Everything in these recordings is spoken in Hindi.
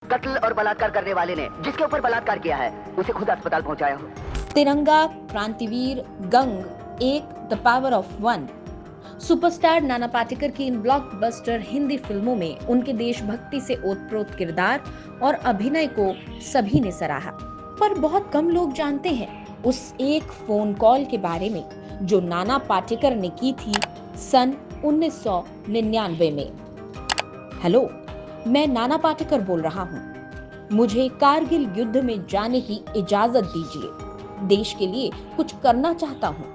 कत्ल और बलात्कार करने वाले ने जिसके ऊपर बलात्कार किया है उसे खुद अस्पताल पहुंचाया हो। तिरंगा, क्रांतिवीर, गंग, एक, the power of one. Superstar Nana Patekar की इन ब्लॉकबस्टर हिंदी फिल्मों में उनके देशभक्ति से ओतप्रोत किरदार और अभिनय को सभी ने सराहा। पर बहुत कम लोग जानते हैं उस एक फोन कॉल के बारे में जो नाना पाटेकर ने की थी सन 1999 में। हेलो, मैं नाना पाटेकर बोल रहा हूँ। मुझे कारगिल युद्ध में जाने की इजाजत दीजिए। देश के लिए कुछ करना चाहता हूँ।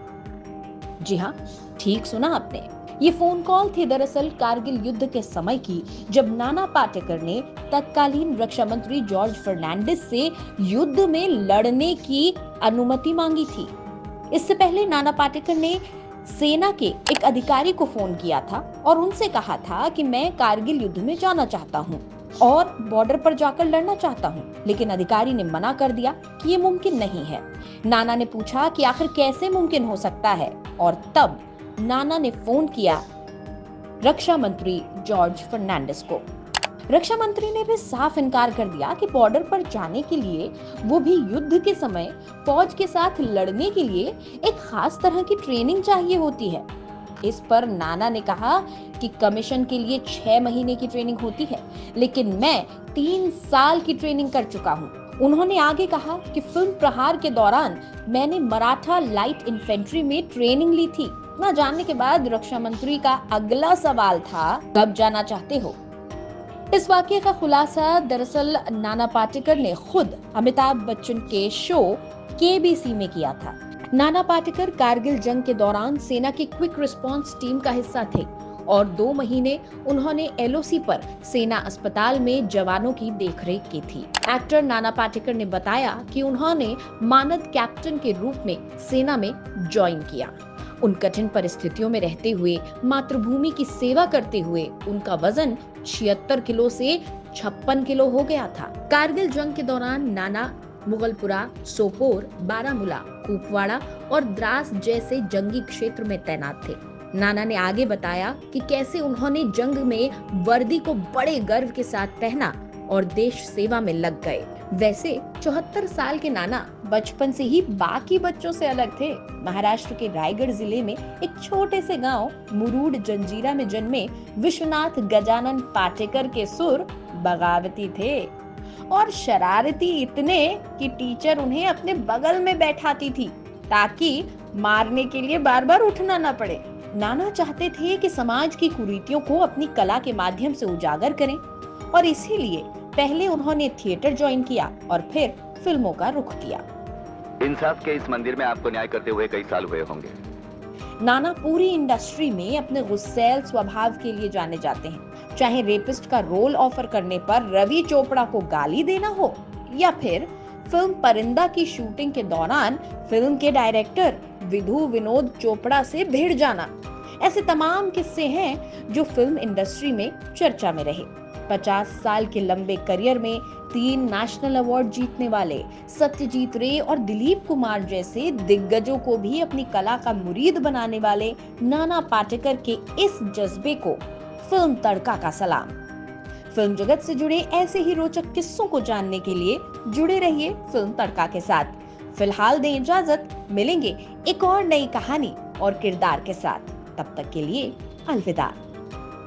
जी हाँ, ठीक सुना आपने। ये फोन कॉल थी दरअसल कारगिल युद्ध के समय की, जब नाना पाटेकर ने तत्कालीन रक्षा मंत्री जॉर्ज फर्नांडिस से युद्ध में लड़ने की अनुमति मांगी थी। इससे पहले नाना पाटेकर ने सेना के एक अधिकारी को फोन किया था और उनसे कहा था कि मैं कारगिल युद्ध में जाना चाहता हूँ और बॉर्डर पर जाकर लड़ना चाहता हूँ, लेकिन अधिकारी ने मना कर दिया कि ये मुमकिन नहीं है। नाना ने पूछा कि आखिर कैसे मुमकिन हो सकता है, और तब नाना ने फोन किया रक्षा मंत्री जॉर्ज फर्नांडिस को। रक्षा मंत्री ने भी साफ इनकार कर दिया कि बॉर्डर पर जाने के लिए, वो भी युद्ध के समय, फौज के साथ लड़ने के लिए एक खास तरह की ट्रेनिंग चाहिए होती है। इस पर नाना ने कहा कि कमीशन के लिए 6 महीने की ट्रेनिंग होती है, लेकिन मैं 3 साल की ट्रेनिंग कर चुका हूँ। उन्होंने आगे कहा कि फिल्म प्रहार के दौरान मैंने मराठा लाइट इन्फेंट्री में ट्रेनिंग ली थी। न जानने के बाद रक्षा मंत्री का अगला सवाल था, कब जाना चाहते हो? इस वाकये का खुलासा दरअसल नाना पाटेकर ने खुद अमिताभ बच्चन के शो केबीसी में किया था। नाना पाटेकर कारगिल जंग के दौरान सेना की क्विक रिस्पांस टीम का हिस्सा थे और 2 महीने उन्होंने एलओसी पर सेना अस्पताल में जवानों की देखरेख की थी। एक्टर नाना पाटेकर ने बताया कि उन्होंने मानद कैप्टन के रूप में सेना में ज्वाइन किया। उन कठिन परिस्थितियों में रहते हुए, मातृभूमि की सेवा करते हुए उनका वजन 76 किलो से 56 किलो हो गया था। कारगिल जंग के दौरान नाना मुगलपुरा, सोपोर, बारामूला, कुपवाड़ा और द्रास जैसे जंगी क्षेत्र में तैनात थे। नाना ने आगे बताया कि कैसे उन्होंने जंग में वर्दी को बड़े गर्व के साथ पहना और देश सेवा में लग गए। वैसे 74 साल के नाना बचपन से ही बाकी बच्चों से अलग थे। महाराष्ट्र के रायगढ़ जिले में एक छोटे से गांव मुरूड जंजीरा में जन्मे विश्वनाथ गजानन पाटेकर के सुर बगावती थे और शरारती इतने कि टीचर उन्हें अपने बगल में बैठाती थी ताकि मारने के लिए बार बार उठना न पड़े। नाना चाहते थे कि समाज की कुरीतियों को अपनी कला के माध्यम से उजागर करें और इसीलिए पहले उन्होंने थिएटर ज्वाइन किया और फिर फिल्मों का रुख किया। इंसाफ के इस मंदिर में आपको न्याय करते हुए कई साल हुए होंगे। नाना पूरी इंडस्ट्री में अपने गुस्सैल स्वभाव के लिए जाने जाते हैं। चाहे रेपिस्ट का रोल ऑफर करने पर रवि चोपड़ा को गाली देना हो या फिर फिल्म परिंदा की शूटिंग के दौरान फिल्म के डायरेक्टर विधु विनोद चोपड़ा से भिड़ जाना। ऐसे तमाम किस्से हैं जो फिल्म इंडस्ट्री में चर्चा में रहे। 50 साल के लंबे करियर में 3 नेशनल अवार्ड जीतने वाले सत्यजीत रे और दिलीप कुमार जैसे दिग्गजों को भी अपनी कला का मुरीद बनाने वाले नाना पाटेकर के इस जज्बे को फिल्म तड़का का सलाम। फिल्म जगत से जुड़े ऐसे ही रोचक किस्सों को जानने के लिए जुड़े रहिए फिल्म तड़का के साथ। फिलहाल दें इजाजत, मिलेंगे एक और नई कहानी और किरदार के साथ। तब तक के लिए अलविदा।